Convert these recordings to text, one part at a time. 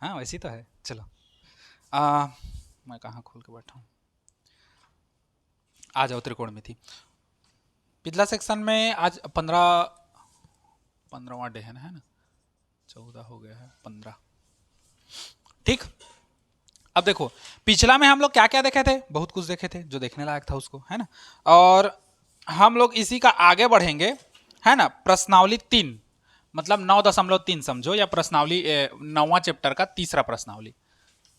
हाँ वैसी तो है। चलो मैं कहाँ खोल के बैठा हूँ, आ जाओ त्रिकोणमिति। पिछला सेक्शन में आज 15वां डे है ना 14 हो गया है 15। ठीक, अब देखो पिछला में हम लोग क्या क्या देखे थे, बहुत कुछ देखे थे जो देखने लायक था उसको, है ना। और हम लोग इसी का आगे बढ़ेंगे, है ना। प्रश्नावली 3 मतलब 9.3 समझो, या प्रश्नावली 9वां चैप्टर का तीसरा प्रश्नावली।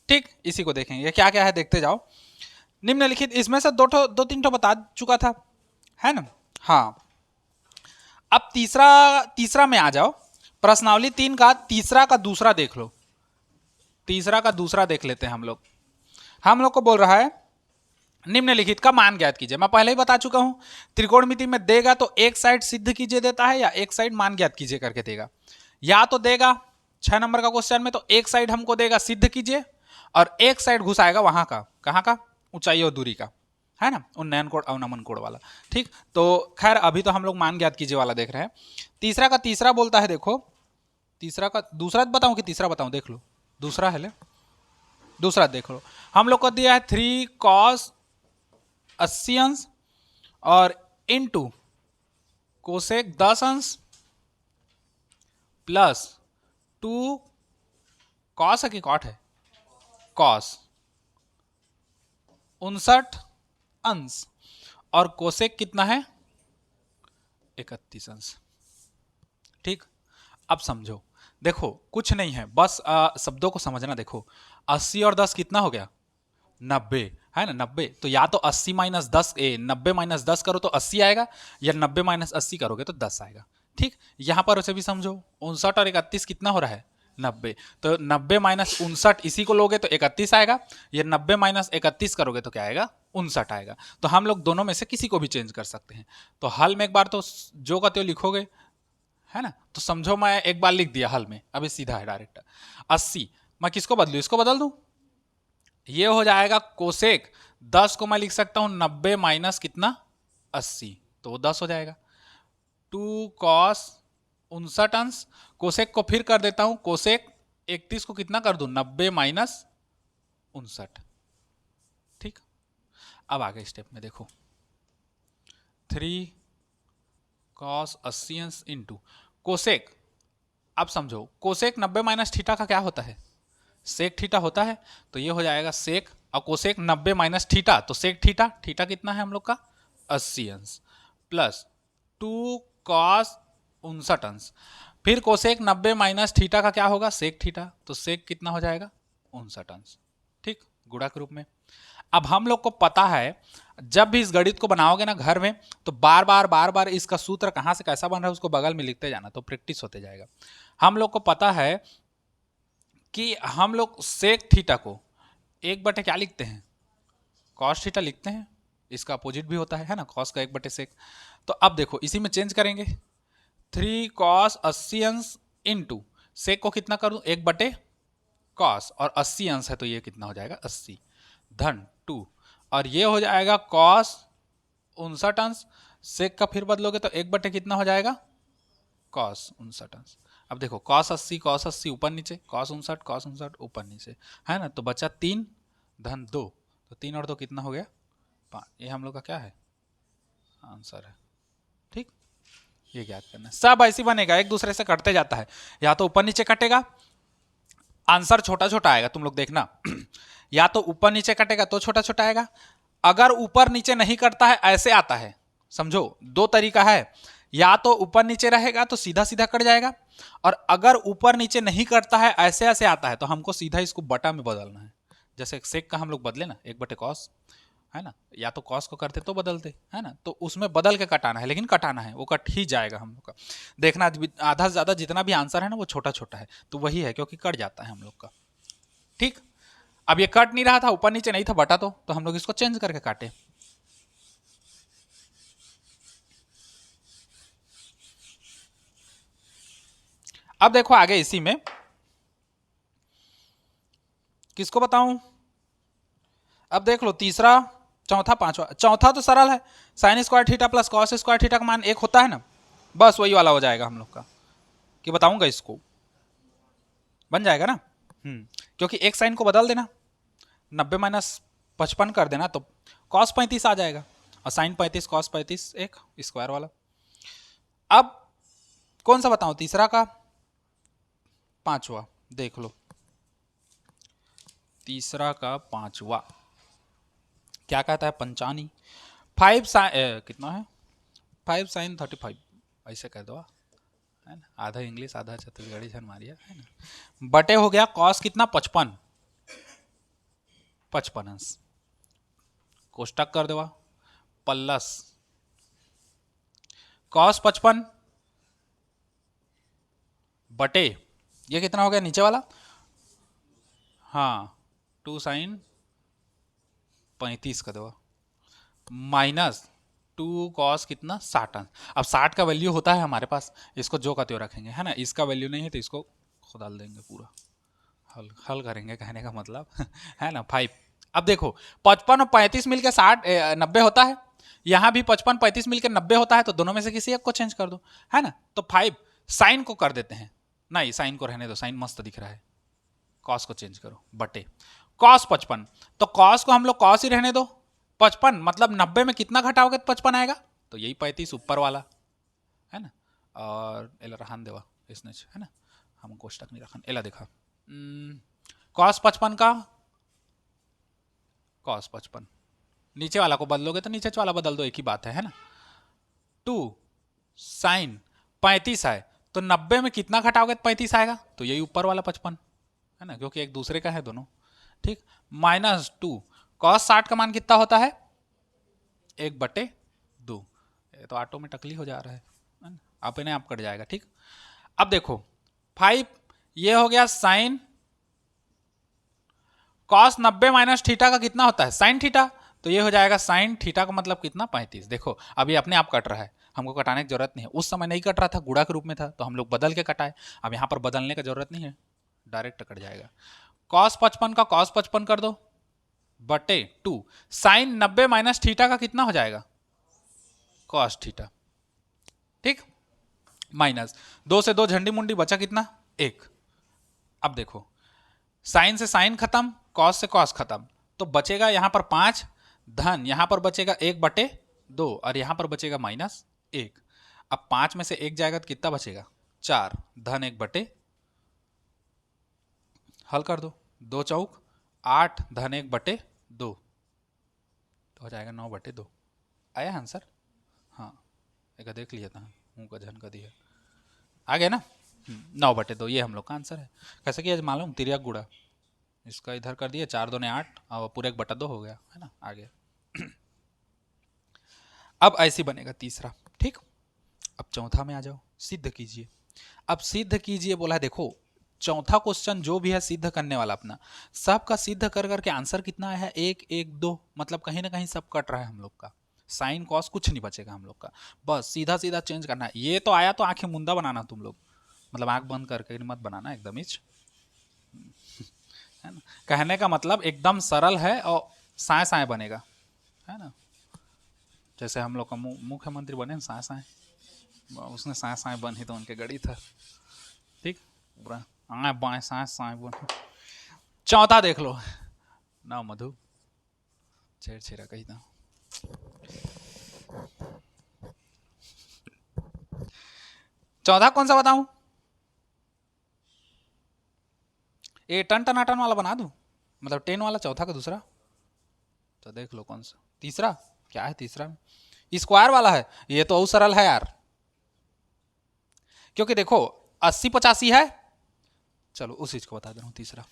ठीक, इसी को देखेंगे क्या क्या है, देखते जाओ। निम्नलिखित इसमें से दो तीन तो बता चुका था, है ना। हाँ, अब तीसरा तीसरा में आ जाओ। प्रश्नावली 3 का तीसरा का दूसरा देख लो, तीसरा का दूसरा देख लेते हैं हम लोग को बोल रहा है निम्नलिखित का मान ज्ञात कीजिए। मैं पहले ही बता चुका हूं, त्रिकोणमिति में देगा तो एक साइड सिद्ध कीजिए देता है, या एक साइड मान ज्ञात कीजिए करके देगा। या तो देगा 6 नंबर का क्वेश्चन में तो एक साइड हमको देगा सिद्ध कीजिए, और एक साइड घुसाएगा वहां का, कहां का, ऊंचाई और दूरी का, है ना, उन्नयन कोण अवनमन कोण वाला। ठीक, तो खैर अभी तो हम लोग मान ज्ञात कीजिए वाला देख रहे हैं। तीसरा का तीसरा बोलता है, देखो तीसरा का दूसरा बताऊं कि तीसरा बताऊं, देख लो दूसरा है ले, दूसरा देख लो। हम लोग को दिया है 3 cos 80 अंश और इंटू कोसेक 10 अंश प्लस 2 कॉस है कि कॉट है, कॉस 59 अंश और कोसेक कितना है 31 अंश। ठीक, अब समझो, देखो कुछ नहीं है, बस शब्दों को समझना। देखो 80 और 10 कितना हो गया 90, है ना 90। तो या तो 80 माइनस 10 90 माइनस 10 करो तो 80 आएगा, या 90 माइनस 80 करोगे तो 10 आएगा। ठीक, यहां पर उसे भी समझो, 59 और 31 कितना हो रहा है 90। तो 90 माइनस 59 इसी को लोगे तो 31 आएगा, या 90 माइनस 31 करोगे तो क्या आएगा 59 आएगा। तो हम लोग दोनों में से किसी को भी चेंज कर सकते हैं। तो हल में एक बार तो जो का त्यो लिखोगे, है ना। तो समझो मैं एक बार लिख दिया हल में, अभी सीधा है डायरेक्ट 80। मैं किसको बदलू, इसको बदल दूं, ये हो जाएगा कोसेक 10 को मैं लिख सकता हूं 90 माइनस कितना 80, तो वो 10 हो जाएगा। 2 कॉस 59 अंश, कोसेक को फिर कर देता हूं, कोसेक 31 को कितना कर दूं 90 माइनस 59। ठीक, अब आगे स्टेप में देखो 3 कॉस 80 अंश इंटू कोसेक। अब समझो कोसेक 90 माइनस थीटा का क्या होता है, सेक थीटा होता है। तो ये हो जाएगा सेक, और कोसेक 90 माइनस थीटा तो सेक थीटा, थीटा कितना है हम लोग का 80 अंश प्लस 2 कॉस 59 अंश। फिर कोसेक 90 माइनस थीटा का क्या होगा सेक थीटा, तो सेक कितना हो जाएगा 59 अंश। ठीक, गुणा के रूप में। अब हम लोग को पता है जब भी इस गणित को बनाओगे ना घर में, तो बार बार इसका सूत्र कहां से कैसा बन रहा है उसको बगल में लिखते जाना, तो प्रैक्टिस होते जाएगा। हम लोग को पता है कि हम लोग सेक थीटा को 1/, क्या लिखते हैं कॉस थीटा लिखते हैं, इसका अपोजिट भी होता है ना, कॉस का 1/, सेक। तो अब देखो इसी में चेंज करेंगे, 3 कॉस 80 अंश इंटू सेक को कितना करूं 1/, कॉस, और 80 अंश है तो ये कितना हो जाएगा 80 धन 2, और ये हो जाएगा कॉस 59 अंश। सेक का फिर बदलोगे तो 1/, कितना हो जाएगा कॉस 59 अंश। अब देखो कॉस 80 ऊपर नीचे, कॉस 59 ऊपर नीचे, है ना। तो बचा 3 धन 2, तो 3 और 2 कितना हो गया 5। ये हम लोग का क्या है आंसर है। ठीक, ये ज्ञात करना है। सब ऐसी बनेगा, एक दूसरे से कटते जाता है, या तो ऊपर नीचे कटेगा आंसर छोटा छोटा आएगा, तुम लोग देखना या तो ऊपर नीचे कटेगा तो छोटा छोटा आएगा। अगर ऊपर नीचे नहीं कटता है ऐसे आता है, समझो दो तरीका है, या तो ऊपर नीचे रहेगा तो सीधा सीधा कट जाएगा, और अगर ऊपर नीचे नहीं कटता है ऐसे ऐसे आता है तो हमको सीधा इसको बटा में बदलना है। जैसे सेक का हम लोग बदले ना 1/, कॉस, है ना, या तो कॉस को करते तो बदलते, है ना। तो उसमें बदल के कटाना है, लेकिन कटाना है, वो कट ही जाएगा हम लोग का। देखना आधा से ज्यादा जितना भी आंसर है ना वो छोटा छोटा है, तो वही है क्योंकि कट जाता है हम लोग का। ठीक, अब ये कट नहीं रहा था, ऊपर नीचे नहीं था, बटा तो हम लोग इसको चेंज करके काटे। अब देखो आगे इसी में किसको बताऊं, अब देख लो तीसरा चौथा पांचवा। चौथा तो सरल है, sign square theta plus cos square theta का मान 1 होता है ना, बस वही वाला हो जाएगा हम लोग का। कि बताऊंगा इसको बन जाएगा ना। क्योंकि एक साइन को बदल देना, 90 माइनस 55 कर देना तो कॉस 35 आ जाएगा, और साइन 35 कॉस 35 एक स्क्वायर वाला। अब कौन सा बताऊं, तीसरा का पांचवा, देख लो तीसरा का पांचवा क्या कहता है, पंचानी 5 साइन कितना है, 5 साइन 35 ऐसे कह दो, है ना, आधा इंग्लिश आधा छत्तीसगढ़ी झन मारिया, है ना, बटे हो गया कॉस कितना 55 अंश, कोष्टक कर देवा प्लस कॉस 55 बटे ये कितना हो गया नीचे वाला, हाँ 2 साइन 35 का देवा माइनस 2 कॉस कितना 60 अंश। अब 60 का वैल्यू होता है हमारे पास, इसको जो का त्यों रखेंगे, है ना, इसका वैल्यू नहीं है तो इसको खुद डाल देंगे, पूरा हल करेंगे, कहने का मतलब है ना 5। अब देखो 55 और 35 मिलकर 90 होता है, यहां भी 55 35 मिलकर 90 होता है, तो दोनों में से किसी एक को चेंज कर दो, है ना, तो 5 साइन को कर देते हैं, नहीं साइन को रहने दो, साइन मस्त दिख रहा है, कॉस को चेंज करो बटे कॉस 55, तो कॉस को हम लोग कॉस ही रहने दो, 55 मतलब 90 में कितना घटाओगे तो 55 आएगा, तो यही 35 ऊपर वाला, है ना, और एला रहान देवा इसने, है ना, हम कोष्टक नहीं रखन, एला देखा कॉस 55 का कॉस 55, नीचे वाला को बदलोगे तो नीचे वाला बदल दो, एक ही बात है ना, 2 साइन 35 है, तो 90 में कितना घटाओगे तो 35 आएगा, तो यही ऊपर वाला 55, है ना, क्योंकि एक दूसरे का है दोनों, ठीक, माइनस 2 कॉस 60 का मान कितना होता है 1/2, ये तो ऑटोमेटिकली हो जा रहा है ना? अपने आप कट जाएगा, ठीक। अब देखो 5 ये हो गया साइन कॉस 90 माइनस थीटा का कितना होता है साइन थीटा, तो ये हो जाएगा साइन थीटा का मतलब कितना 35। देखो अभी अपने आप कट रहा है, हमको कटाने की जरूरत नहीं है, उस समय नहीं कट रहा था, गुणा के रूप में था तो हम लोग बदल के कटाए, अब यहाँ पर बदलने का जरूरत नहीं है, डायरेक्ट कट जाएगा। कॉस 55 का कॉस 55 कर दो बटे 2 साइन 90 माइनस थीटा का कितना हो जाएगा कॉस थीटा, ठीक, माइनस 2 से 2 झंडी मुंडी बचा कितना 1। अब देखो साइन से साइन खत्म, कॉस से कॉस खत्म, तो बचेगा यहां पर 5 धन, यहां पर बचेगा 1/2 और यहां पर बचेगा -1। अब 5 में से 1 जाएगा तो कितना बचेगा 4 धन 1/, हल कर दो 2 चौक 8 धन 1/2 तो हो जाएगा 9/2। आया आंसर, हाँ एक देख लिया था, मुंह का झन का दिया, आ गया ना 9/2, ये हम लोग का आंसर है। कैसे किया मालूम, तिरक गुड़ा, इसका इधर कर दिया 4 दूने 8 और पूरे 1/2 हो गया, है ना, आ गया। अब ऐसे बनेगा तीसरा, ठीक। अब चौथा में आ जाओ, सिद्ध कीजिए। अब सिद्ध कीजिए बोला है, देखो चौथा क्वेश्चन जो भी है सिद्ध करने वाला अपना, सबका सिद्ध कर करके आंसर कितना आया है 1 1 2, मतलब कहीं ना कहीं सब कट रहा है हम लोग का, साइन कॉस कुछ नहीं बचेगा हम लोग का, बस सीधा सीधा चेंज करना है। ये तो आया तो आंखें मुंदा बनाना तुम लोग, मतलब आंख बंद करके मत बनाना एकदम ही, है ना, कहने का मतलब एकदम सरल है और साए साए बनेगा, है ना, जैसे हम लोग का मुख्यमंत्री बने साए साए, उसने साए साए बन ही तो उनके गड़ी था, ठीक, पूरा आए बाएं साए साए बन। चौथा देख लो ना मधु, छेड़ा कही था, चौथा कौन सा बताऊं, ये टन टनाटन वाला बना दूं, मतलब 10 वाला चौथा का दूसरा, तो देख लो कौन सा तीसरा, क्या है तीसरा में स्क्वायर वाला है, ये तो और सरल है यार, क्योंकि देखो 80 85 है, चलो उस चीज को बता दे रहा हूं तीसरा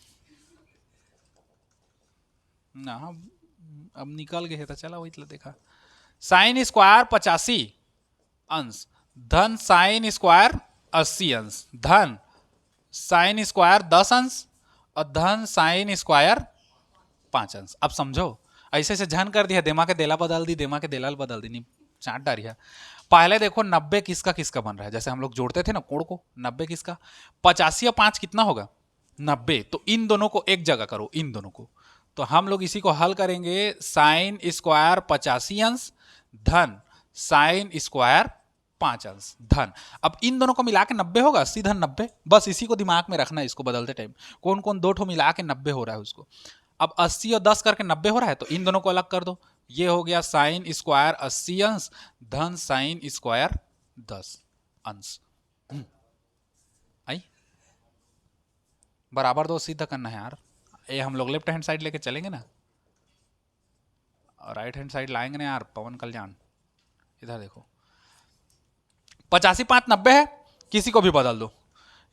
ना, अब निकल गए तो चला वही तो देखा, साइन स्क्वायर 85 अंश धन साइन स्क्वायर 80 अंश धन साइन स्क्वायर 10 अंश और धन साइन स्क्वायर 5 अंश। अब समझो ऐसे से झन कर दिया, दिमाग के देला बदल दी, दिमाग के देलाल बदल दी, नहीं चाट डारिया। पहले देखो 90 किसका किसका बन रहा है, जैसे हम लोग जोड़ते थे ना कोण को, 90 किसका 85 और 5 कितना होगा 90, तो इन दोनों को एक जगह करो, इन दोनों को, तो हम लोग इसी को हल करेंगे, साइन स्क्वायर 85 अंश धन साइन स्क्वायर 5 अंश धन। अब इन दोनों को मिला के 90 होगा, 80 धन 90, बस इसी को दिमाग में रखना है इसको बदलते टाइम, कौन कौन दो ठो मिला के 90 हो रहा है उसको। अब 80 और 10 करके 90 हो रहा है, तो इन दोनों को अलग कर दो, ये हो गया साइन स्क्वायर 80 अंश धन साइन स्क्वायर 10 अंश। आई बराबर दो सीधा करना है यार, ये हम लोग लेफ्ट हैंड साइड लेके चलेंगे ना, राइट हैंड साइड लाएंगे ना यार पवन कल्याण। इधर देखो 85 5 90 है, किसी को भी बदल दो,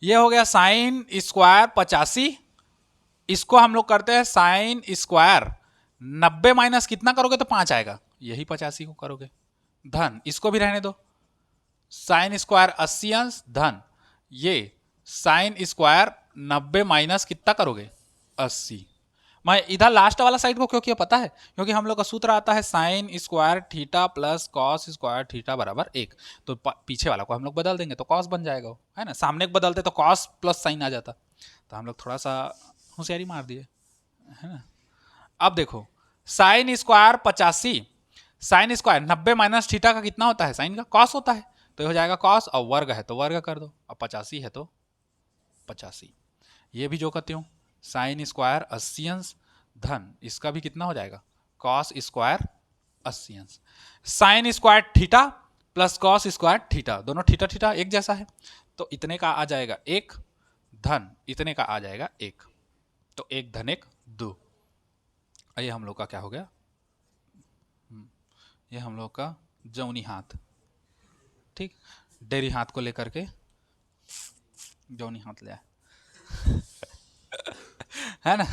ये हो गया साइन स्क्वायर 85, इसको हम लोग करते हैं साइन स्क्वायर 90 माइनस कितना करोगे तो 5 आएगा, यही 85 को करोगे धन, इसको भी रहने दो साइन स्क्वायर 80 अंश धन, ये साइन स्क्वायर 90 माइनस कितना करोगे 80। मैं इधर लास्ट वाला साइड को क्यों किया पता है, क्योंकि हम लोग का सूत्र आता है sign square theta plus cos square theta बराबर 1, तो पीछे वाला को हम लोग बदल देंगे तो कॉस बन जाएगा, है ना, सामने को बदलते तो कॉस प्लस साइन आ जाता, तो हम लोग थोड़ा सा होशियारी मार दिए, है ना। अब देखो sine square 85, sine square 90 minus theta का कितना होता है, साइन का कॉस होता है, तो हो जाएगा कॉस, और वर्ग है तो वर्ग कर दो, अब 85 है तो 85, ये भी जो करती हूँ साइन स्क्वायर 80 अंश धन, इसका भी कितना हो जाएगा कॉस स्क्वायर 80 अंश, sign square theta plus cos square theta, दोनों थीटा थीटा एक जैसा है, तो इतने का आ जाएगा 1 धन इतने का आ जाएगा 1, तो 1 धन 1 2, ये हम लोग का क्या हो गया, ये हम लोग का जौनी हाथ, ठीक, डेरी हाथ को लेकर के जौनी हाथ ले आए है ना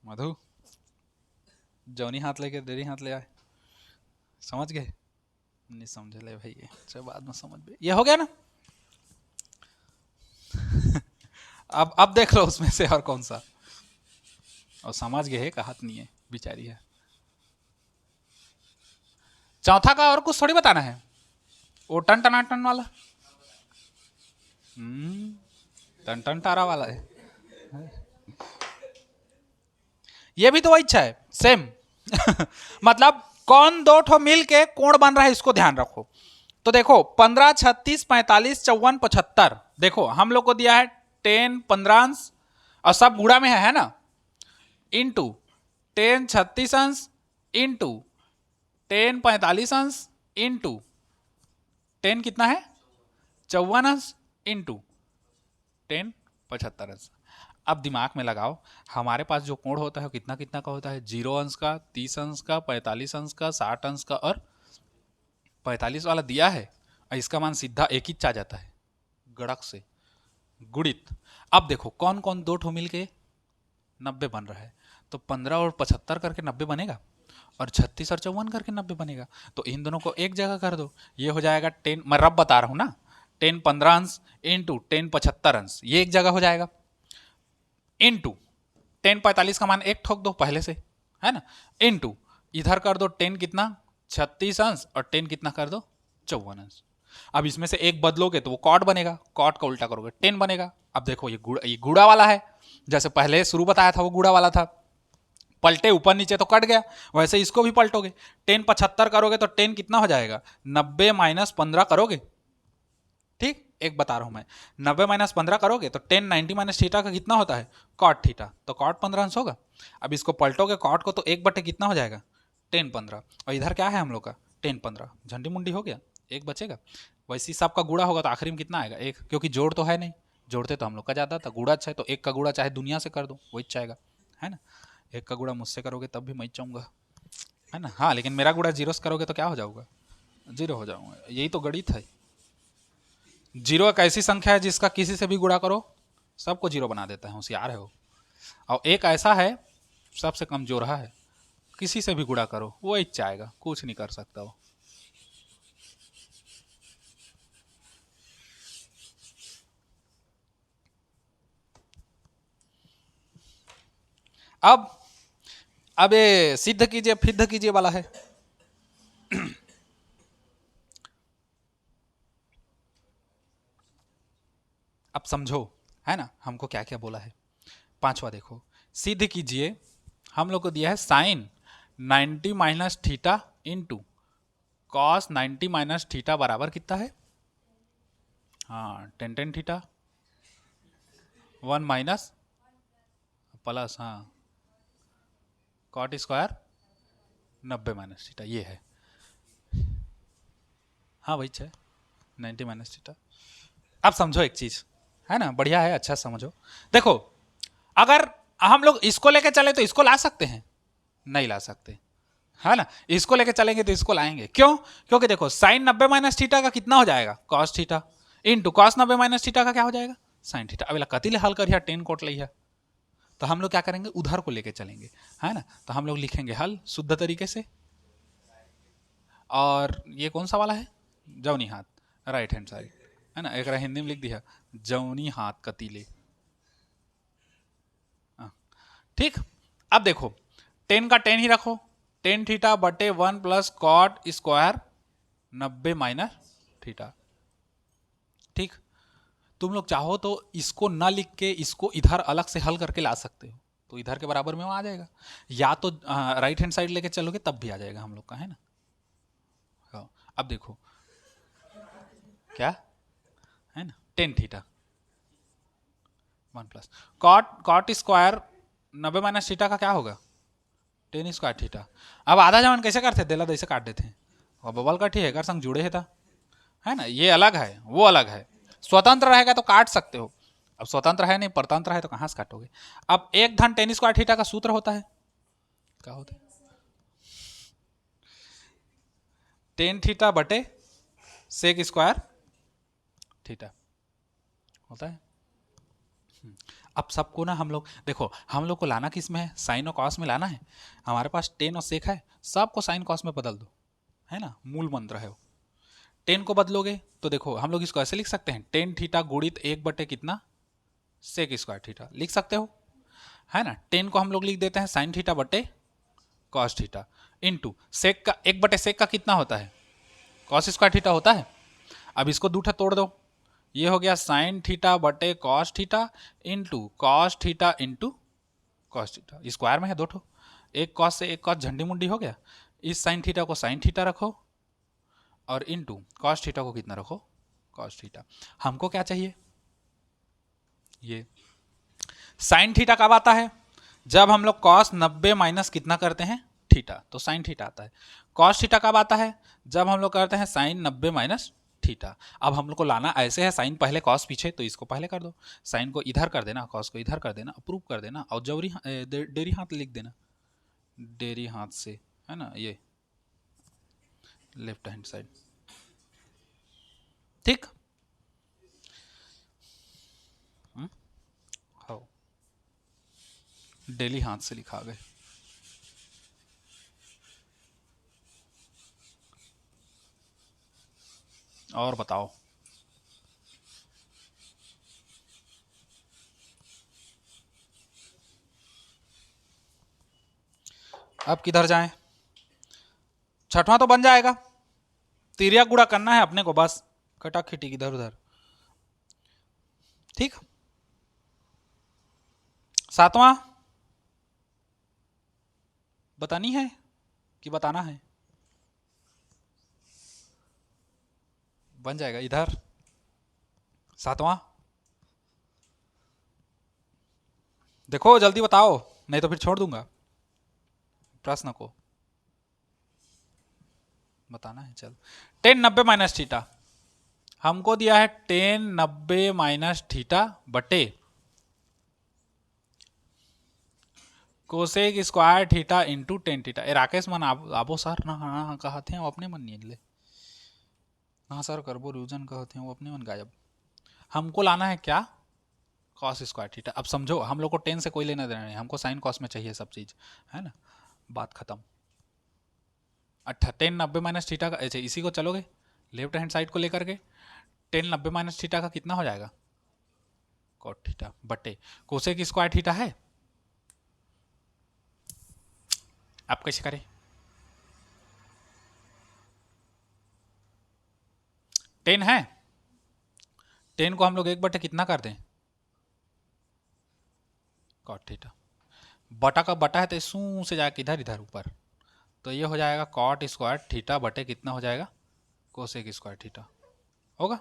मधु जौनी हाथ लेके डेरी हाथ ले आए, समझ गए, नहीं समझे ले भाई, अच्छा बाद में समझ गए, ये हो गया ना। अब देख लो उसमें से और कौन सा, और समझ गए का हाथ नहीं है बेचारी है, चौथा का और कुछ थोड़ी बताना है, वो टन टनाटन वाला टन टन टारा वाला है, ये भी तो इच्छा है सेम मतलब कौन दो ठो मिल के कोण बन रहा है इसको ध्यान रखो, तो देखो 15 36 45 54 75, देखो हम लोग को दिया है 10 15 अंश और सब गुणा में है ना, इंटू 10 36 अंश इंटू 10 45 अंश इंटू 10 कितना है 54 अंश इंटू 10 75 अंश। अब दिमाग में लगाओ हमारे पास जो कोण होता है कितना कितना का होता है, 0 अंश का 30 अंश का 45 अंश का 60 अंश का और 45 वाला दिया है, और इसका मान सीधा एक ही आ जाता है गड़क से गुणित। अब देखो कौन कौन दो ठो मिल के 90 बन रहा है, तो 15 और 75 करके 90 बनेगा और 36 और 54 करके 90 बनेगा, तो इन दोनों को एक जगह कर दो, ये हो जाएगा 10, मैं रब बता रहा हूँ ना, 10 15 अंश इंटू 10 75 अंश, ये एक जगह हो जाएगा, इंटू 10 45 का मान एक ठोक दो पहले से, है ना, इंटू इधर कर दो 10 कितना 36 अंश और 10 कितना कर दो 54 अंश। अब इसमें से एक बदलोगे तो वो कॉट बनेगा, कॉट का उल्टा करोगे 10 बनेगा। अब देखो ये गुड़ा वाला है, जैसे पहले शुरू बताया था वो गुड़ा वाला था, पलटे ऊपर नीचे तो कट गया, वैसे इसको भी पलटोगे 10 75 करोगे तो 10 कितना हो जाएगा 90 माइनस 15 करोगे, ठीक, एक बता रहा हूं मैं, 90 माइनस 15 करोगे तो 10 90 माइनस थीटा का कितना होता है कॉट थीटा, तो कॉट 15 अंश होगा। अब इसको पलटोगे कॉट को तो 1/, कितना हो जाएगा 10 15, और इधर क्या है हम लोग का 10 15, झंडी मुंडी हो गया, एक बचेगा, वैसे ही सबका गुड़ा होगा तो आखिरी में कितना आएगा 1, क्योंकि जोड़ तो है नहीं, जोड़ते तो हम लोग का ज़्यादा था, गुड़ा अच्छा है तो 1 का गुड़ा चाहे दुनिया से कर दो वही चाहेगा, है ना, 1 का गुड़ा मुझसे करोगे तब भी मैं चाहूँगा, है ना, हाँ लेकिन मेरा गुड़ा 0 से करोगे तो क्या हो जाऊँगा 0 हो जाऊँगा, यही तो गणित है। 0 एक ऐसी संख्या है जिसका किसी से भी गुणा करो सबको 0 बना देता है, होशियार है वो, और एक ऐसा है सबसे कमजोर है, किसी से भी गुणा करो वो एक चाहेगा, कुछ नहीं कर सकता वो। अब ये सिद्ध कीजिए फिद्ध कीजिए वाला है अब समझो, है ना, हमको क्या क्या बोला है। पांचवा देखो, सिद्ध कीजिए, हम लोग को दिया है sine 90 minus theta into cos 90 minus theta बराबर कितना है? हाँ, टेन थीटा 1 माइनस प्लस, हाँ, कॉट स्क्वायर 90 माइनस थीटा, ये है। हाँ भाई 6 90 माइनस थीटा। अब समझो एक चीज, है ना, बढ़िया है, अच्छा समझो। देखो, अगर हम लोग इसको लेके चले तो इसको ला सकते हैं? नहीं ला सकते, है ना। इसको लेके चलेंगे तो इसको लाएंगे, क्यों? क्योंकि देखो साइन 90 माइनस थीटा का कितना हो जाएगा? Cos theta, into cos 90 minus theta का क्या हो जाएगा? Sine theta. अब कतिले हल कर 10 कोट लिया, तो हम लोग क्या करेंगे? उधर को लेके चलेंगे, है ना। तो हम लोग लिखेंगे हल शुद्ध तरीके से। और ये कौन सा वाला है? जौनी हाथ, राइट हैंड साइड, है ना। एक हिंदी में लिख दिया, जौनी हाथ कतीले। ठीक। अब देखो, 10 का 10 ही रखो, टेन थीटा बटे 1 plus cot square 90 minus theta. ठीक। तुम लोग चाहो तो इसको ना लिख के इसको इधर अलग से हल करके ला सकते हो, तो इधर के बराबर में वो आ जाएगा। या तो राइट हैंड साइड लेके चलोगे तब भी आ जाएगा हम लोग का, है ना। हाँ, अब देखो क्या है ना, tan theta 1 plus cot square 90 minus theta का क्या होगा? Tan square theta. अब आधा जमान कैसे करते? देला ऐसे काट देते हैं, और बबल कट ही है, कर संग जुड़े है था, है ना। ये अलग है, वो अलग है। स्वतंत्र रहेगा तो काट सकते हो, अब स्वतंत्र है नहीं, परतंत्र है, तो कहां से काटोगे? अब 1 धन 10 स्क्वायर थीटा का सूत्र होता है, क्या होता है? टेन थीटा बटे सेक स्क्वायर थीटा होता है। अब सबको ना हम लोग देखो, हम लोग को लाना किस में है? साइन और कॉस में लाना है। हमारे पास टेन और सेक है, सबको साइन कॉस में बदल दो, है ना, मूल मंत्र है वो। 10 को बदलोगे तो देखो हम लोग इसको ऐसे लिख सकते हैं, टेन थीटा गुणित 1 बटे कितना? सेक स्क्वायर थीटा, लिख सकते हो, है ना। 10 को हम लोग लिख देते हैं साइन थीटा बटे कॉस थीटा, इंटू सेक का 1 बटे सेक का कितना होता है? कॉस स्क्वायर थीटा होता है। अब इसको दूठा तोड़ दो, ये हो गया साइन थीटा बटे cos theta into cos theta into cos theta, square में है दो ठो, एक कॉस से एक कॉस झंडी मुंडी हो गया। इस साइन थीटा को साइन थीटा रखो और इंटू कॉस थीटा को कितना रखो? Cos theta. हमको क्या चाहिए? ये साइन थीटा कब आता है? जब हम लोग कॉस 90 माइनस कितना करते हैं? थीटा, तो साइन थीटा आता है। कॉस थीटा कब आता है? जब हम लोग करते हैं साइन 90 माइनस थीटा। अब हम लोग को लाना ऐसे है, साइन पहले कॉस पीछे, तो इसको पहले कर दो, साइन को इधर कर देना, कॉस को इधर कर देना, अप्रूव कर देना, और जबरी डेरी हाथ लिख देना, डेरी हाथ से, है ना, ये लेफ्ट हैंड साइड। ठीक। हाँ, डेली हाथ से लिखा गए। और बताओ, अब किधर जाएं? छठवां तो बन जाएगा, तिरिया गुड़ा करना है अपने को बस, कटा खिटी इधर उधर। ठीक। सातवां बतानी है कि बताना है? बन जाएगा इधर सातवां। देखो जल्दी बताओ, नहीं तो फिर छोड़ दूंगा प्रश्न को। बताना है, चल। 10 90 माइनस थीटा हमको दिया है, 10 90 माइनस थीटा बटे cosec square theta into 10 theta. ए राकेश मन आबो सर ना, हाँ कहते हैं वो अपने मन नहीं ले, हाँ सर करबो रिविजन कहते हैं वो अपने मन गायब। हमको लाना है क्या? Cos square theta. अब समझो, हम लोग को 10 से कोई लेना देना नहीं, हमको साइन कॉस में चाहिए सब चीज, है ना, बात खत्म। 10 90 माइनस थीटा का, अच्छा इसी को चलोगे लेफ्ट हैंड साइड को लेकर के, 10 90 माइनस थीटा का कितना हो जाएगा? कॉट थीटा बटे कोसेक स्क्वायर थीटा है। आप कैसे करें? 10 है, 10 को हम लोग 1 बटे कितना कर दें? Cot theta. बटा का बटा है तो शू से जाके इधर इधर ऊपर, तो ये हो जाएगा कॉट स्क्वायर थीटा बटे कितना हो जाएगा, कोसेक स्क्वायर थीटा होगा।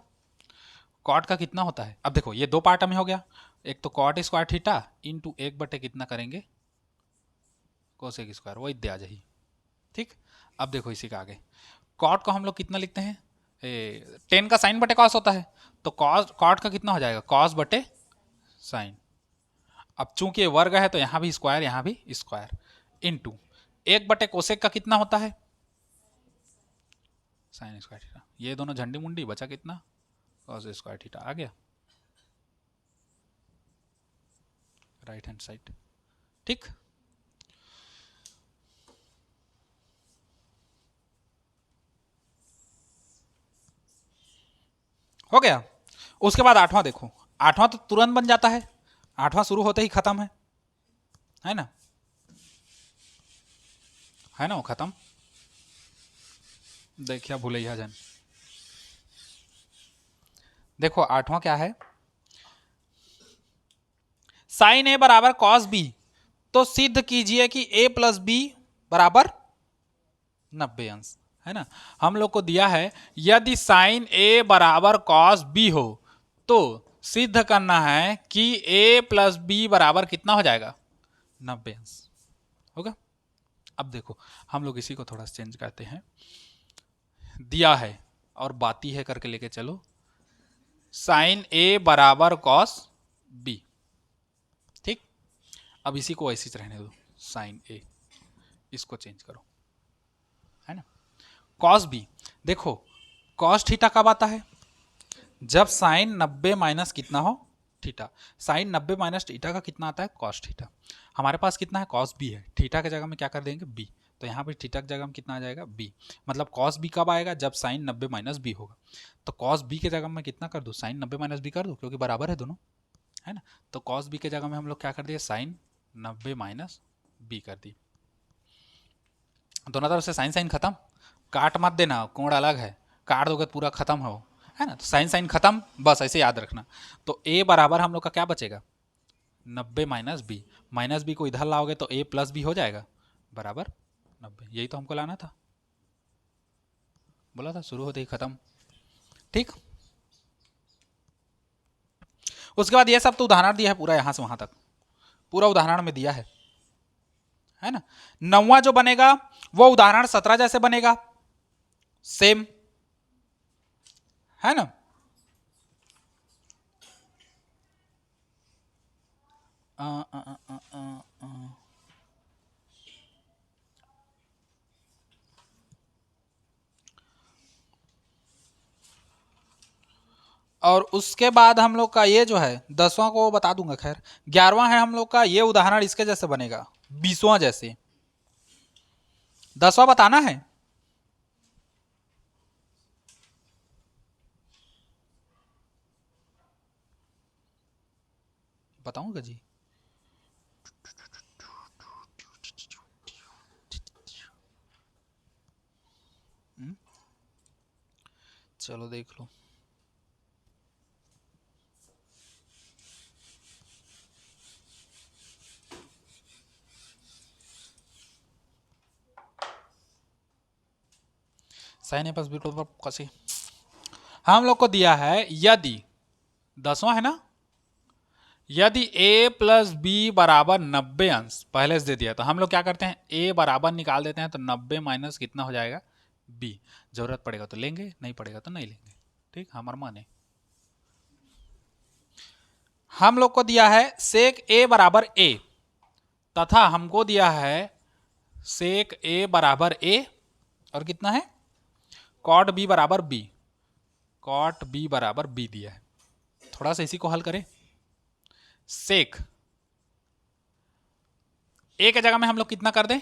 कॉट का कितना होता है, अब देखो ये दो पार्ट में हो गया, एक तो कॉट स्क्वायर थीटा इंटू एक बटे कितना करेंगे कोसेक स्क्वायर, वही दिया जाही। ठीक, अब देखो इसी का आगे कॉट को हम लोग कितना लिखते हैं, 10 का साइन बटे कॉस होता है, तो कॉस कॉट का कितना हो जाएगा कॉस बटे साइन। अब चूंकि ये वर्ग है तो यहां भी स्क्वायर यहां भी स्क्वायर, इंटू एक बटे कोसेक का कितना होता है साइन स्क्वायर थीटा, ये दोनों झंडी मुंडी, बचा कितना कॉस स्क्वायर थीटा आ गया राइट हैंड साइड। ठीक, हो गया। उसके बाद आठवां देखो, आठवां तो तुरंत बन जाता है, आठवां शुरू होते ही खत्म है ना, है ना वो खत्म। देखिए भूलैया जन, देखो आठवां क्या है, साइन ए बराबर कॉस बी, तो सिद्ध कीजिए कि ए प्लस बी बराबर 90 अंश, है ना। हम लोग को दिया है यदि साइन ए बराबर कॉस बी हो तो सिद्ध करना है कि ए प्लस बी बराबर कितना हो जाएगा 90 अंश होगा। अब देखो हम लोग इसी को थोड़ा चेंज करते हैं, दिया है और बाती है करके लेके चलो, साइन ए बराबर कॉस बी, ठीक। अब इसी को ऐसे रहने दो, साइन ए, इसको चेंज करो, है ना। कॉस बी, देखो कॉस थीटा कब आता है, जब साइन 90 माइनस कितना हो थीटा, साइन 90 माइनस थीटा का कितना आता है कॉस थीटा। हमारे पास कितना है कॉस बी है, थीटा की जगह में क्या कर देंगे बी, तो यहाँ पे थीटा की जगह में कितना आ जाएगा बी, मतलब कॉस बी कब आएगा जब साइन 90 माइनस बी होगा। तो कॉस बी के जगह में कितना कर दूँ, साइन 90 माइनस बी कर दूँ, क्योंकि बराबर है दोनों, है ना। तो कॉस बी के जगह में हम लोग क्या कर दिए साइन 90 माइनस बी कर दी, दोनों तरफ से साइन साइन खत्म, काट मत देना, कोण अलग है, काट दोगे तो पूरा खत्म हो, है ना। तो साइन साइन खत्म, बस ऐसे याद रखना। तो ए बराबर हम लोग का क्या बचेगा 90 माइनस बी को इधर लाओगे तो ए प्लस बी हो जाएगा बराबर 90, यही तो हमको लाना था, बोला था शुरू होते ही खत्म। ठीक, उसके बाद ये सब तो उदाहरण दिया है पूरा, यहां से वहां तक पूरा उदाहरण में दिया है ना। नौवां जो बनेगा वो उदाहरण 17 जैसे बनेगा, सेम, है ना। आ, आ, आ, आ, आ, आ. और उसके बाद हम लोग का ये जो है 10वां को बता दूंगा, खैर 11वां है हम लोग का, ये उदाहरण इसके जैसे बनेगा 20वां जैसे, 10वां बताना है। बताऊंगा जी, चलो देख लो। साइन ए प्लस बी कैसे, हम लोग को दिया है यदि 10वां है ना, यदि a प्लस बी बराबर 90 अंश पहले से दे दिया, तो हम लोग क्या करते हैं a बराबर निकाल देते हैं, तो 90 माइनस कितना हो जाएगा b, जरूरत पड़ेगा तो लेंगे, नहीं पड़ेगा तो नहीं लेंगे, ठीक, हमारा मन है। हम लोग को दिया है सेक a बराबर a, तथा हमको दिया है सेक a बराबर a, और कितना है कॉट b बराबर b, कॉट b बराबर b दिया है। थोड़ा सा इसी को हल करें, सेक ए के जगह में हम लोग कितना कर दें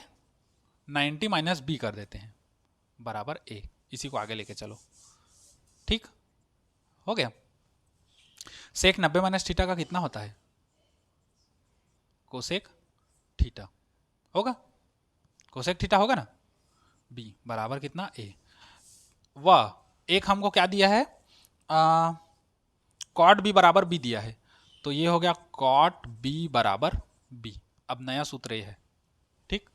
90 माइनस बी कर देते हैं बराबर ए, इसी को आगे लेके चलो, ठीक हो गया। सेक 90 माइनस थीटा का कितना होता है कोसेक थीटा होगा, कोसेक थीटा होगा ना, बी बराबर कितना ए, वह एक हमको क्या दिया है कॉट बी बराबर बी दिया है, तो ये हो गया कॉट बी बराबर बी। अब नया सूत्र ये है, ठीक,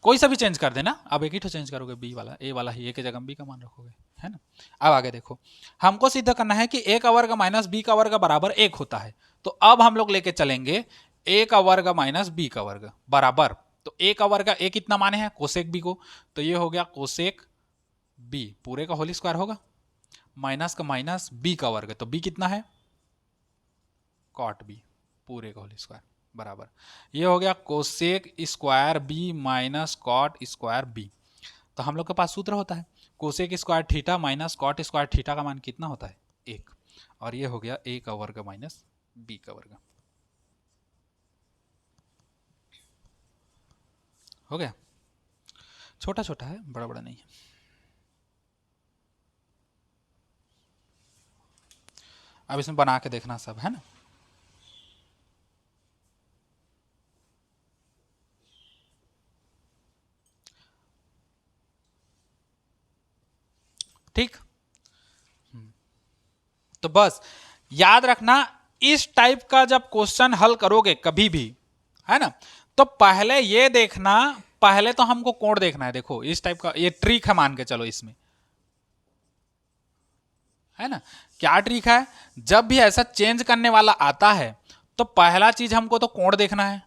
कोई सा भी चेंज कर देना, अब एक ही तो चेंज करोगे, बी वाला, ए वाला ही, ए के जगह बी का मान रखोगे, है ना। अब आगे देखो, हमको सिद्ध करना है कि ए का वर्ग माइनस बी का वर्ग बराबर 1 होता है। तो अब हम लोग लेके चलेंगे ए का वर्ग माइनस बी का वर्ग बराबर, तो ए का वर्ग ए कितना माने हैं, कोसेक बी को, तो ये हो गया कोसेक बी पूरे का होल स्क्वायर होगा, माइनस का माइनस बी का वर्ग, तो बी कितना है, कॉट बी पूरे का होल स्क्वायर बराबर, ये हो गया cosec square B minus cot square B. तो हम लोग के पास सूत्र होता है cosec square theta minus cot square theta का मान कितना होता है, 1, और ये हो गया ए का वर्ग माइनस बी का वर्ग, हो गया। छोटा छोटा है, बड़ा बड़ा नहीं है। अब इसमें बना के देखना सब, है ना। ठीक, तो बस याद रखना, इस टाइप का जब क्वेश्चन हल करोगे कभी भी, है ना, तो पहले ये देखना, पहले तो हमको कोण देखना है। देखो इस टाइप का ये ट्रिक है, मान के चलो इसमें, है ना। क्या ट्रिक है, जब भी ऐसा चेंज करने वाला आता है तो पहला चीज हमको तो कोण देखना है,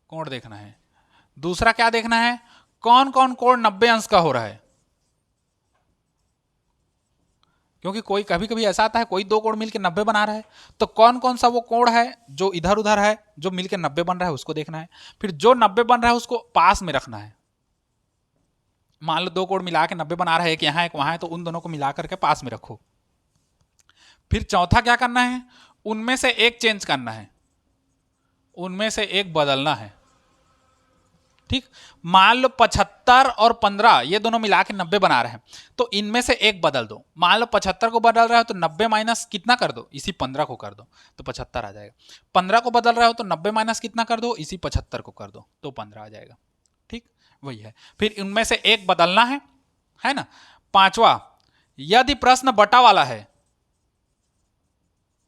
कोण देखना है। दूसरा क्या देखना है, कौन कौन कोण 90 अंश का हो रहा है, क्योंकि कोई कभी कभी ऐसा आता है कोई दो कोण मिलकर 90 बना रहा है, तो कौन कौन सा वो कोण है जो इधर उधर है जो मिलकर 90 बन रहा है उसको देखना है। फिर जो 90 बन रहा है उसको पास में रखना है। मान लो दो कोण मिला के 90 बना रहा है, एक यहाँ एक वहां है, तो उन दोनों को मिला करके पास में रखो। फिर चौथा क्या करना है, उनमें से एक चेंज करना है, उनमें से एक बदलना है। ठीक, मान लो 75 और 15 ये दोनों मिला के 90 बना रहे हैं, तो इनमें से एक बदल दो। मान लो 75 को बदल रहे हो तो 90 माइनस कितना कर दो, इसी 15 को कर दो तो 75 आ जाएगा। 15 को बदल रहे हो तो 90 माइनस कितना कर दो, इसी 75 को कर दो तो 15 आ जाएगा। ठीक, वही है। फिर इनमें से एक बदलना है ना। पांचवा, यदि प्रश्न बटा वाला है,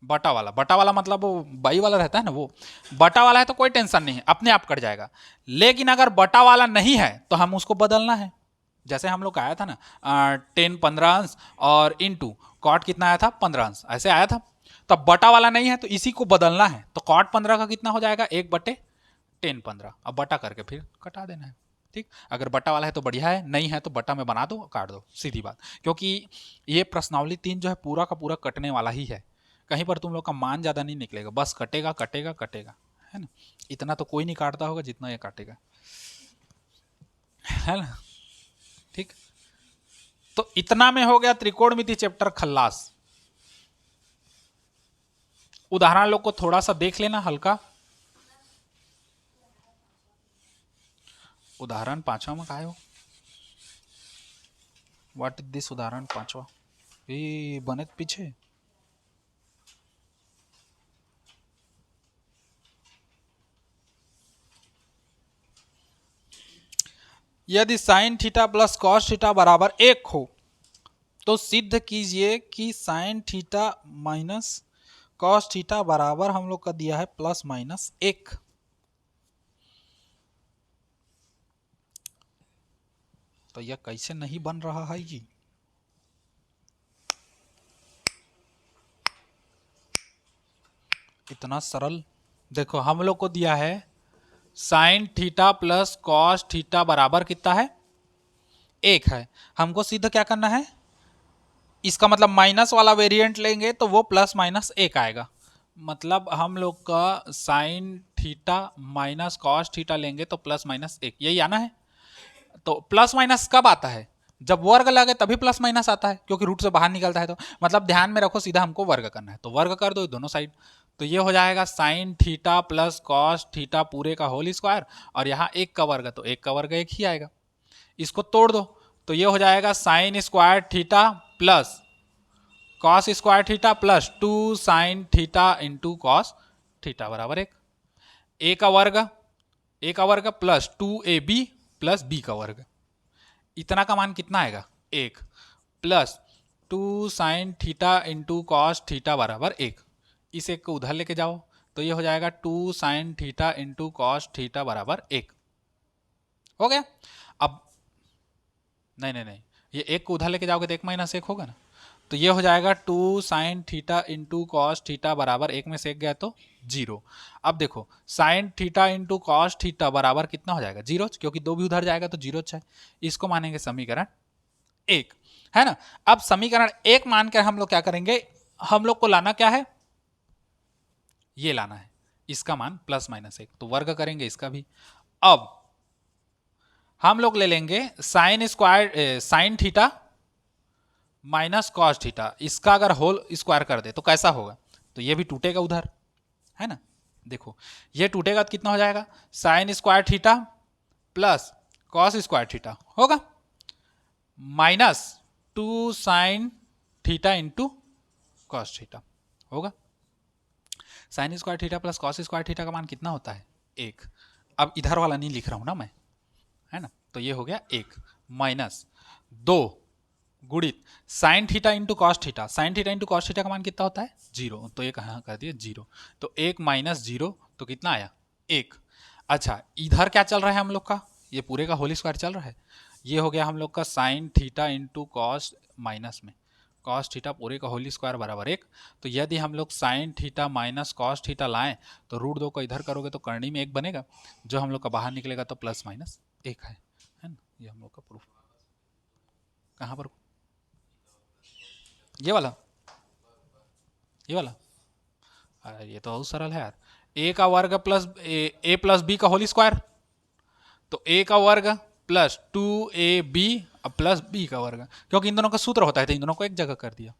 बटा वाला मतलब वो बाई वाला रहता है ना, वो बटा वाला है तो कोई टेंशन नहीं है, अपने आप कट जाएगा। लेकिन अगर बटा वाला नहीं है तो हम उसको बदलना है। जैसे हम लोग का आया था ना 10 15 अंश और इनटू कॉट कितना आया था 15 अंश, ऐसे आया था। तो बटा वाला नहीं है तो इसी को बदलना है, तो कॉट 15 का कितना हो जाएगा, 1/10 15। अब बटा करके फिर कटा देना है। ठीक, अगर बटा वाला है तो बढ़िया है, नहीं है तो बटा में बना दो, काट दो, सीधी बात। क्योंकि ये प्रश्नावली 3 जो है पूरा का पूरा कटने वाला ही है, कहीं पर तुम लोग का मान ज्यादा नहीं निकलेगा, बस कटेगा कटेगा कटेगा, है ना। इतना तो कोई नहीं काटता होगा जितना ये काटेगा, है ना। ठीक, तो इतना में हो गया त्रिकोणमिति चैप्टर खल्लास। उदाहरण लोग को थोड़ा सा देख लेना हल्का। उदाहरण 5वां में कहा हो, व्हाट इज दिस उदाहरण 5वां, ये बने पीछे। यदि sine theta plus cos theta बराबर 1 हो तो सिद्ध कीजिए कि sine theta minus cos theta बराबर हम लोग का दिया है प्लस माइनस 1। तो यह कैसे नहीं बन रहा है जी, इतना सरल। देखो हम लोग को दिया है sine theta plus cos theta बराबर कितना है, 1 है। हमको सीधा क्या करना है, इसका मतलब माइनस वाला वेरिएंट लेंगे तो वो प्लस माइनस 1 आएगा। मतलब हम लोग का sine theta minus cos theta लेंगे तो प्लस माइनस 1, यही आना है। तो प्लस माइनस कब आता है, जब वर्ग लगे तभी प्लस माइनस आता है, क्योंकि रूट से बाहर निकलता है। तो मतलब ध्यान में रखो, सीधा हमको वर्ग करना है तो वर्ग कर दो दोनों साइड। तो ये हो जाएगा sine theta plus cos theta पूरे का होल स्क्वायर, और यहाँ 1 का वर्ग, तो 1 का वर्ग 1 ही आएगा। इसको तोड़ दो तो ये हो जाएगा sine square theta plus cos square theta plus 2 sine theta into cos theta बराबर 1। ए का वर्ग प्लस 2ab प्लस बी का वर्ग, इतना का मान कितना आएगा, 1 plus 2 sine theta into cos theta बराबर 1। इस एक को उधर लेके जाओ तो ये हो जाएगा 2 sine theta into cos theta बराबर 1। हो गया। अब नहीं, ये 1 को उधर लेके जाओगे तो 1 - 1 होगा ना, तो ये हो जाएगा 2 sine theta into cos theta बराबर 1 में से 1 गया तो 0। अब देखो sign theta into cos theta बराबर कितना हो जाएगा 0, क्योंकि 2 भी उधर जाएगा तो 0 है। इसको मानेंगे समीकरण 1, है ना। अब समीकरण 1 मानकर हम लोग क्या करेंगे, हम लोग को लाना क्या है, ये लाना है इसका मान ±1, तो वर्ग करेंगे इसका भी। अब हम लोग ले लेंगे sine theta minus cos theta, इसका अगर होल स्क्वायर कर दे तो कैसा होगा, तो ये भी टूटेगा उधर, है ना। देखो ये टूटेगा तो कितना हो जाएगा, sine square theta plus cos square theta होगा, minus 2 sine theta into cos theta होगा। Sine square theta plus cos square theta का मान कितना होता है 1। अब इधर वाला नहीं लिख रहा हूं ना मैं, है ना, तो ये हो गया 1 माइनस 2 गुणित sign theta into cos theta, sign theta into cos theta का मान कितना होता है 0, तो ये कहाँ कर दिया 0, तो 1 माइनस 0 तो कितना आया 1। अच्छा इधर क्या चल रहा है हम लोग का, ये पूरे का होल स्क्वायर चल रहा है, ये हो गया हम लोग का sign theta into cos minus में कॉस थीटा पूरे का होल स्क्वायर बराबर 1। तो यदि हम लोग sine theta minus cos theta लाएं तो √2 को इधर करोगे तो करनी में 1 बनेगा, जो हम लोग का बाहर निकलेगा तो ±1 है ना। ये हम लोग का प्रूफ कहाँ पर, ये वाला, ये वाला, अरे ये तो बहुत सरल है यार, ए का वर्ग प्लस ए प्लस बी का होल स्क्वायर, तो ए का वर्ग प्लस 2ab प्लस बी का वर्ग, क्योंकि इन दोनों का सूत्र होता है तो इन दोनों को एक जगह कर दिया,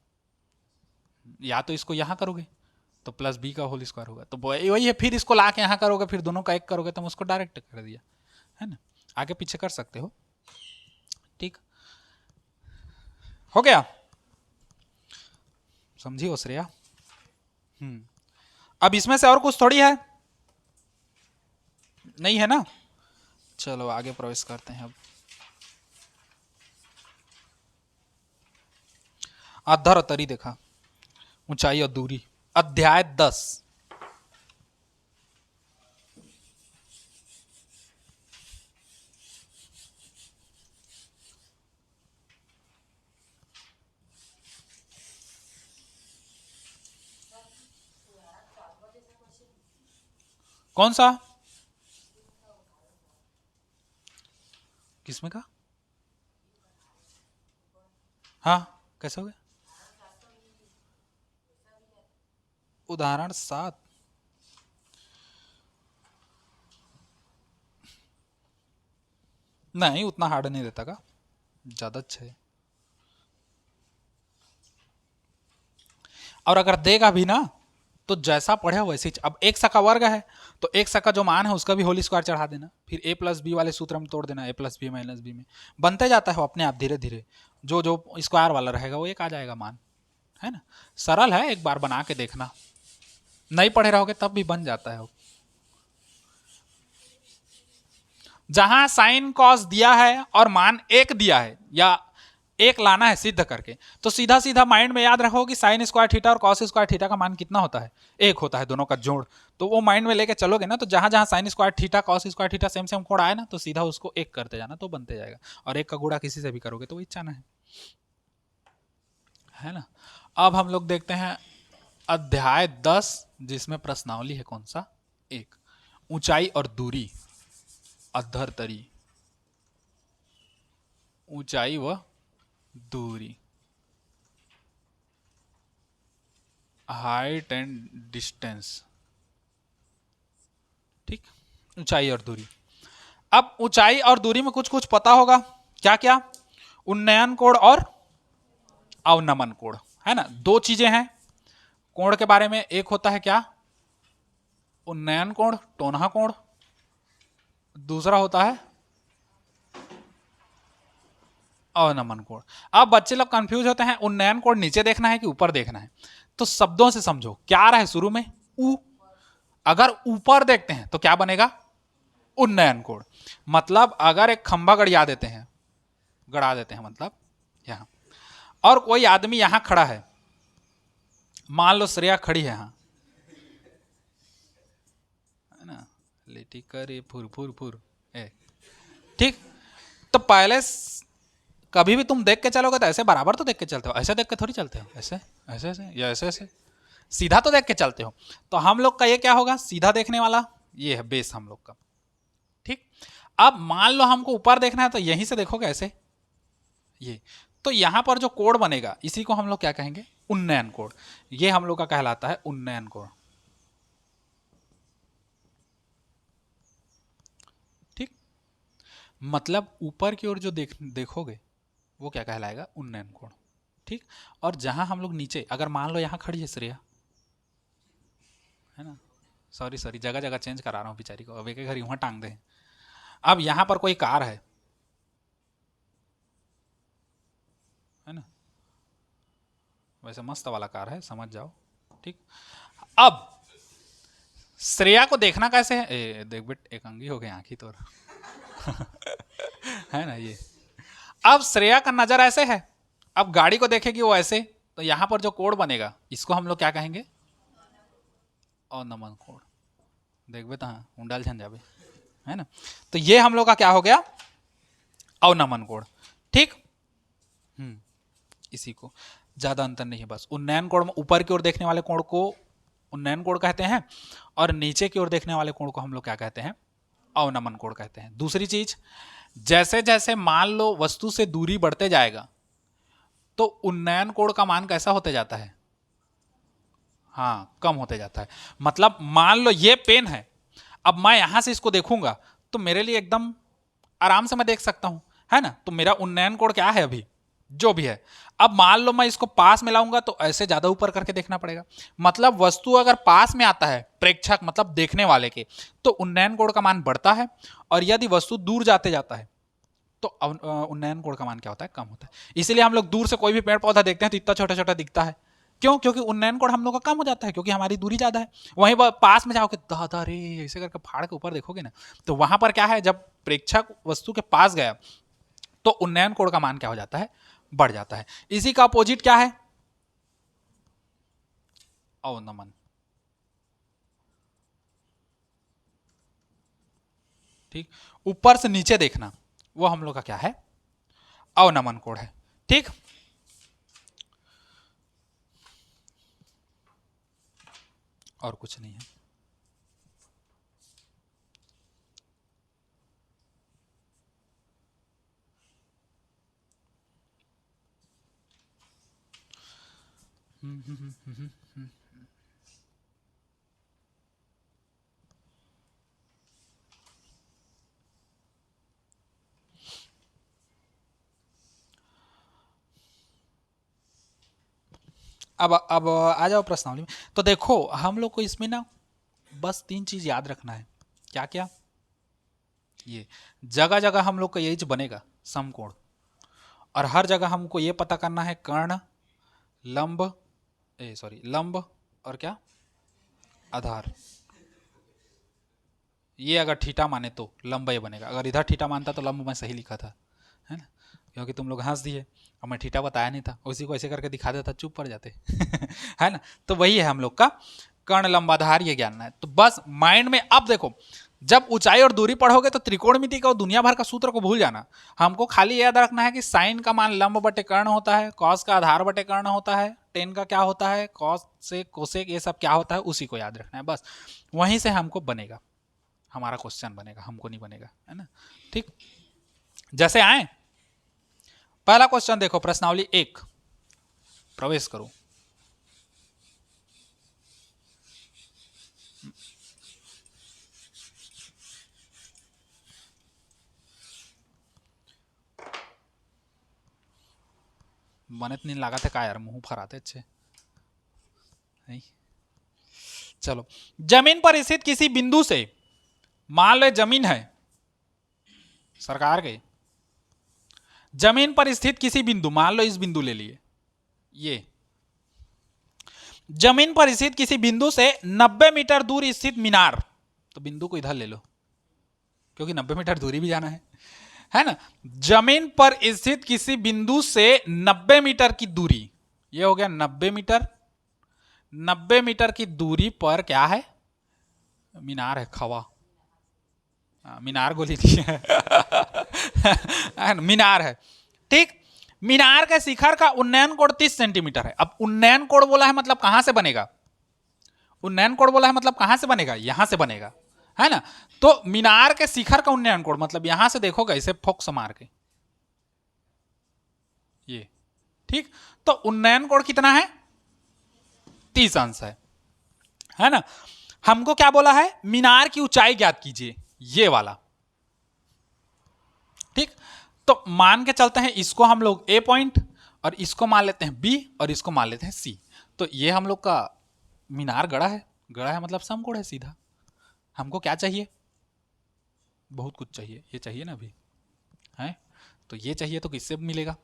या तो इसको यहां करोगे तो प्लस बी का होल स्क्वायर होगा, तो वही है, फिर इसको ला के यहां करोगे फिर दोनों का एक करोगे तो हम उसको डायरेक्ट कर दिया, है ना, आगे पीछे कर सकते हो। ठीक हो गया, समझी हो श्रेया। अब इसमें से और कुछ थोड़ी है, नहीं है ना, चलो आगे प्रवेश करते हैं। अब अधर तरी देखा, ऊंचाई और दूरी, अध्याय 10। कौन सा, किसमें का, हाँ कैसे हो गया, उदाहरण 7, नहीं उतना हार्ड नहीं देता का, ज्यादा अच्छा है, और अगर देगा भी ना तो जैसा पढ़े वैसे ही। अब एक सा का वर्ग है तो एक सा का जो मान है उसका भी होल स्क्वायर चढ़ा देना, फिर a प्लस बी वाले सूत्र में तोड़ देना, a plus B minus B में बनते जाता है अपने आप, धीरे धीरे जो जो स्क्वायर वाला रहेगा वो एक आ जाएगा मान, है ना, सरल है, एक बार बना के देखना, नहीं पढ़े रहोगे तब भी बन जाता है। जहां साइन कॉस दिया है और मान 1 दिया है या 1 लाना है सिद्ध करके, तो सीधा सीधा माइंड में याद रखो कि साइन स्क्वायर थीटा और कॉस स्क्वायर थीटा का मान कितना होता है 1 होता है, दोनों का जोड़, तो वो माइंड में लेके चलोगे ना, तो जहां जहां sign square theta cos square theta same same code आए ना तो सीधा उसको 1 करते जाना तो बनते जाएगा, और 1 का गुणा किसी से भी करोगे तो वही चाना है ना। अब हम लोग देखते हैं अध्याय 10 जिसमें प्रश्नावली है कौन सा 1, ऊंचाई और दूरी, अधर तरी, ऊंचाई व दूरी, हाइट एंड डिस्टेंस, ठीक, ऊंचाई और दूरी। अब ऊंचाई और दूरी में कुछ कुछ पता होगा, क्या क्या, उन्नयन कोण और अवनमन कोण, है ना, दो चीजें हैं कोण के बारे में, एक होता है क्या उन्नयन कोण टोनहा कोण, दूसरा होता है अवनमन कोण। अब बच्चे लोग कंफ्यूज होते हैं उन्नयन कोण नीचे देखना है कि ऊपर देखना है, तो शब्दों से समझो, क्या रहे शुरू में ऊ, अगर ऊपर देखते हैं तो क्या बनेगा उन्नयन कोण, मतलब अगर एक खंभा गड़ा देते हैं मतलब यहां, और कोई आदमी यहां खड़ा है, मान लो श्रेया खड़ी है यहां, लिट्टी करे फुर फुर फुर ए, ठीक। तो पहले कभी भी तुम देख के चलोगे तो ऐसे बराबर तो देख के चलते हो, ऐसे देख के थोड़ी चलते हो, ऐसे ऐसे ऐसे या ऐसे ऐसे, सीधा तो देख के चलते हो। तो हम लोग का ये क्या होगा, सीधा देखने वाला, ये है बेस हम लोग का, ठीक। अब मान लो हमको ऊपर देखना है तो यहीं से देखोगे ऐसे, ये तो यहां पर जो कोण बनेगा इसी को हम लोग क्या कहेंगे, उन्नयन कोण। ये हम लोग का कहलाता है उन्नयन कोण, ठीक। मतलब ऊपर की ओर जो देखोगे वो क्या कहलाएगा, उन्नयन कोण, ठीक। और जहां हम लोग नीचे, अगर मान लो यहां खड़ी है श्रेया, है ना, सॉरी सॉरी जगह जगह चेंज करा रहा हूँ बेचारी को, अब एक घर वहां टांग दे। अब यहां पर कोई कार है ना, वैसे मस्त वाला कार है, समझ जाओ, ठीक। अब श्रेया को देखना कैसे है, देख बेट एक अंगी हो गई आंखी तो है ना ये। अब श्रेया का नजर ऐसे है, अब गाड़ी को देखेगी वो ऐसे, तो यहां पर जो कोण बनेगा इसको हम लोग क्या कहेंगे, अवनमन कोण। देख बेटा हाँ उंडाल झन जाबे, है ना। तो ये हम लोग का क्या हो गया, अवनमन कोण, ठीक। इसी को, ज्यादा अंतर नहीं है, बस उन्नयन कोण में ऊपर की ओर देखने वाले कोण को उन्नयन कोण कहते हैं, और नीचे की ओर देखने वाले कोण को हम लोग क्या कहते हैं, अवनमन कोण कहते हैं। दूसरी चीज, जैसे जैसे मान लो वस्तु से दूरी बढ़ते जाएगा तो उन्नयन कोण का मान कैसा होते जाता है, हाँ कम होते जाता है। मतलब मान लो ये पेन है, अब मैं यहां से इसको देखूंगा तो मेरे लिए एकदम आराम से मैं देख सकता हूं, है ना। तो मेरा उन्नयन कोण क्या है अभी, जो भी है। अब मान लो मैं इसको पास में लाऊंगा तो ऐसे ज्यादा ऊपर करके देखना पड़ेगा। मतलब वस्तु अगर पास में आता है प्रेक्षक मतलब देखने वाले के, तो उन्नयन कोण का मान बढ़ता है, और यदि वस्तु दूर जाते जाता है तो उन्नयन कोण का मान क्या होता है, कम होता है। इसीलिए हम लोग दूर से कोई भी पेड़ पौधा देखते हैं तो इतना छोटा छोटा दिखता है, क्यों, क्योंकि उन्नयन कोण हम लोग का कम हो जाता है, क्योंकि हमारी दूरी ज्यादा है। वहीं पास में जाओगे दादा रे ऐसे करके फाड़ के ऊपर देखोगे ना, तो वहां पर क्या है, जब प्रेक्षक वस्तु के पास गया तो उन्नयन कोण का मान क्या हो जाता है, बढ़ जाता है। इसी का अपोजिट क्या है, अवनमन, ठीक। ऊपर से नीचे देखना वो हम लोग का क्या है, अवनमन कोण है, ठीक। और कुछ नहीं है। अब आ जाओ प्रश्नावली में। तो देखो हम लोग को इसमें ना बस 3 चीज याद रखना है, क्या क्या, ये जगह जगह हम लोग का यही बनेगा समकोण, और हर जगह हमको ये पता करना है कर्ण, लंब, सॉरी लंब, और क्या, आधार। ये अगर थीटा माने तो लंब ये बनेगा, अगर इधर थीटा मानता तो लंब मैं सही लिखा था, है ना, क्योंकि तुम लोग हंस दिए और मैं थीटा बताया नहीं था, उसी को ऐसे करके दिखा देता चुप पड़ जाते है ना। तो वही है हम लोग का कर्ण लंबाधार, ये जानना है। तो बस माइंड में अब देखो, जब ऊंचाई और दूरी पढ़ोगे तो त्रिकोणमिति का और दुनिया भर का सूत्र को भूल जाना। हमको खाली याद रखना है कि साइन का मान लंब बटे कर्ण होता है, कॉस का आधार बटे कर्ण होता है, टेन का क्या होता है, कॉस से कोसेक ये सब क्या होता है, उसी को याद रखना है बस। वहीं से हमको बनेगा, हमारा क्वेश्चन बनेगा, हमको नहीं बनेगा, है ना, ठीक। जैसे आए पहला क्वेश्चन देखो, प्रश्नावली 1 प्रवेश करो। मने तो नहीं लगा था का यार, मुंह फराते अच्छे नहीं। चलो, जमीन पर स्थित किसी बिंदु से, मान लो जमीन है सरकार के, जमीन पर स्थित किसी बिंदु, मान लो इस बिंदु ले लिए, ये जमीन पर स्थित किसी बिंदु से 90 मीटर दूर स्थित मीनार, तो बिंदु को इधर ले लो क्योंकि 90 मीटर दूरी भी जाना है ना। जमीन पर स्थित किसी बिंदु से 90 मीटर की दूरी, ये हो गया 90 मीटर, 90 मीटर की दूरी पर क्या है, मीनार है, खवा, मीनार गोली दी है मीनार है, ठीक। मीनार के शिखर का उन्नयन कोण 30 सेंटीमीटर है। अब उन्नयन कोण बोला है मतलब कहां से बनेगा, उन्नयन कोण बोला है मतलब कहां से बनेगा, यहां से बनेगा, है ना। तो मीनार के शिखर का उन्नयन कोण मतलब यहां से देखोगे इसे फोक्स मार के ये, ठीक। तो उन्नयन कोण कितना है, 30 अंश है ना। हमको क्या बोला है, मीनार की ऊंचाई ज्ञात कीजिए, ये वाला, ठीक। तो मान के चलते हैं इसको हम लोग ए पॉइंट, और इसको मान लेते हैं बी, और इसको मान लेते हैं सी। तो ये हम लोग का मीनार गड़ा है, गड़ा है मतलब समकोण है सीधा। हमको क्या चाहिए, बहुत कुछ चाहिए, ये चाहिए ना अभी, है। तो ये चाहिए तो किससे मिलेगा,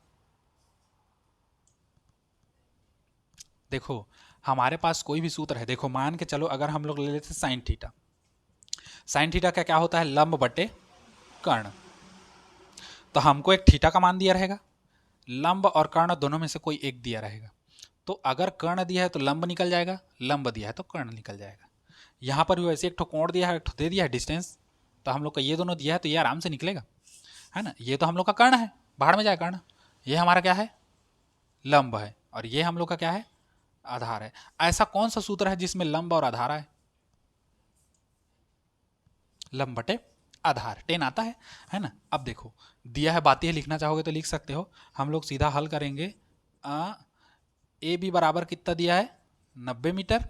देखो हमारे पास कोई भी सूत्र है, देखो मान के चलो अगर हम लोग ले लेते साइन थीटा, साइन थीटा का क्या होता है, लंब बटे कर्ण। तो हमको एक थीटा का मान दिया रहेगा, लंब और कर्ण दोनों में से कोई एक दिया रहेगा। तो अगर कर्ण दिया है तो लंब निकल जाएगा, लंब दिया है तो कर्ण निकल जाएगा। यहाँ पर भी वैसे एक ठो कोण दिया है, एक ठो दे दिया है डिस्टेंस, तो हम लोग का ये दोनों दिया है तो ये आराम से निकलेगा, है ना। ये तो हम लोग का कर्ण है, बाहर में जाए कर्ण, ये हमारा क्या है, लंब है, और ये हम लोग का क्या है, आधार है। ऐसा कौन सा सूत्र है जिसमें लंब और आधार है, लंब बटे आधार 10 आता है ना। अब देखो दिया है, बातें लिखना चाहोगे तो लिख सकते हो, हम लोग सीधा हल करेंगे। ए बी बराबर कितना दिया है, 90 मीटर,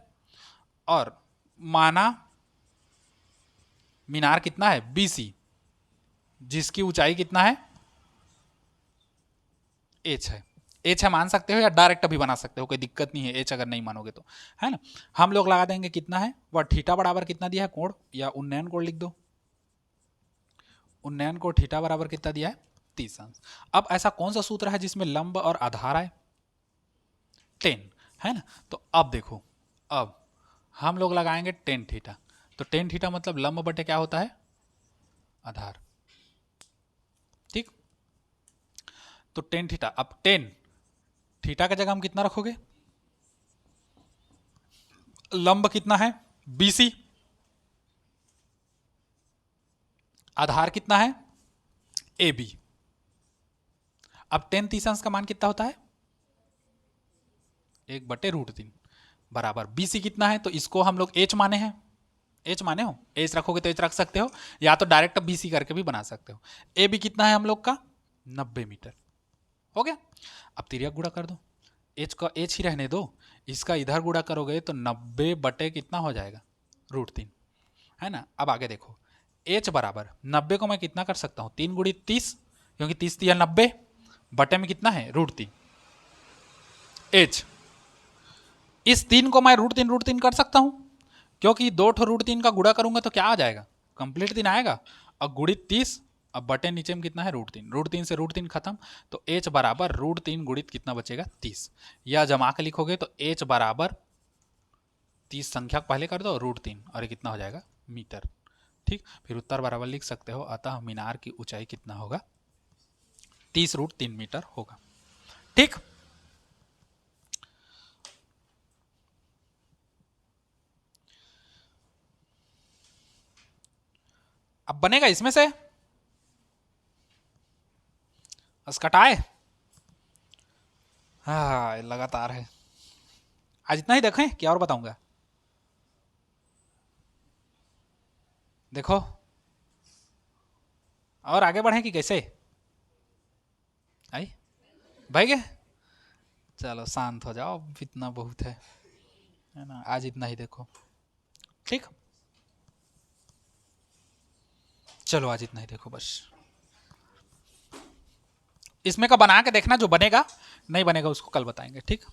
और माना मीनार कितना है, BC, जिसकी ऊंचाई कितना है, एच है, एच है मान सकते हो या डायरेक्ट भी बना सकते हो, कोई दिक्कत नहीं है एच अगर नहीं मानोगे तो, है ना। हम लोग लगा देंगे कितना है, वह थीटा बराबर कितना दिया है कोण, या उन्नयन कोण लिख दो, उन्नयन कोण थीटा बराबर कितना दिया है, 30 अंश। अब ऐसा कौन सा सूत्र है जिसमें लंब और आधार है, 10, है ना। तो अब देखो, अब हम लोग लगाएंगे टेन थीटा, तो टेन थीटा मतलब लंब बटे क्या होता है, आधार, ठीक। तो टेन थीटा, अब टेन थीटा का जगह हम कितना रखोगे, लंब कितना है BC, आधार कितना है AB। अब 10 का मान कितना होता है, 1/√3 बराबर BC कितना है, तो इसको हम लोग H माने हैं, H माने हो, H रखोगे तो H रख सकते हो, या तो डायरेक्ट BC करके भी बना सकते हो। AB कितना है हम लोग का, 90 मीटर, हो गया। अब तिर्यक गुणा कर दो, H का H ही रहने दो, इसका इधर गुणा करोगे तो 90 बटे कितना हो जाएगा, √3, है ना। अब आगे देखो, H बराबर 90 को मैं कितना कर सकता हूँ, 3 गुणित 30, क्योंकि 30 या 90 बटे में कितना है, √3। H, इस 3 को मैं √3 कर सकता हूँ, क्योंकि 2 ठो √3 का गुणा करूंगा तो क्या आ जाएगा, कंप्लीट 3 आएगा, और गुणित 30, अब बटे नीचे में कितना है, √3 से √3 खत्म, तो H बराबर √3 गुणित कितना बचेगा, 30, या जमा के लिखोगे तो H बराबर 30 संख्या पहले कर दो √3, और ये कितना हो जाएगा, मीटर, ठीक। फिर उत्तर बराबर लिख सकते हो, अतः मीनार की ऊंचाई कितना होगा, 30√3 मीटर होगा, ठीक। अब बनेगा इसमें से, बस कटाए, हाँ लगातार है। आज इतना ही देखें, क्या और बताऊंगा, देखो और आगे बढ़े कि कैसे, आई भाई के, चलो शांत हो जाओ, इतना बहुत है ना, आज इतना ही देखो, ठीक। चलो आज इतना ही देखो बस, इसमें का बना के देखना, जो बनेगा नहीं बनेगा उसको कल बताएंगे, ठीक।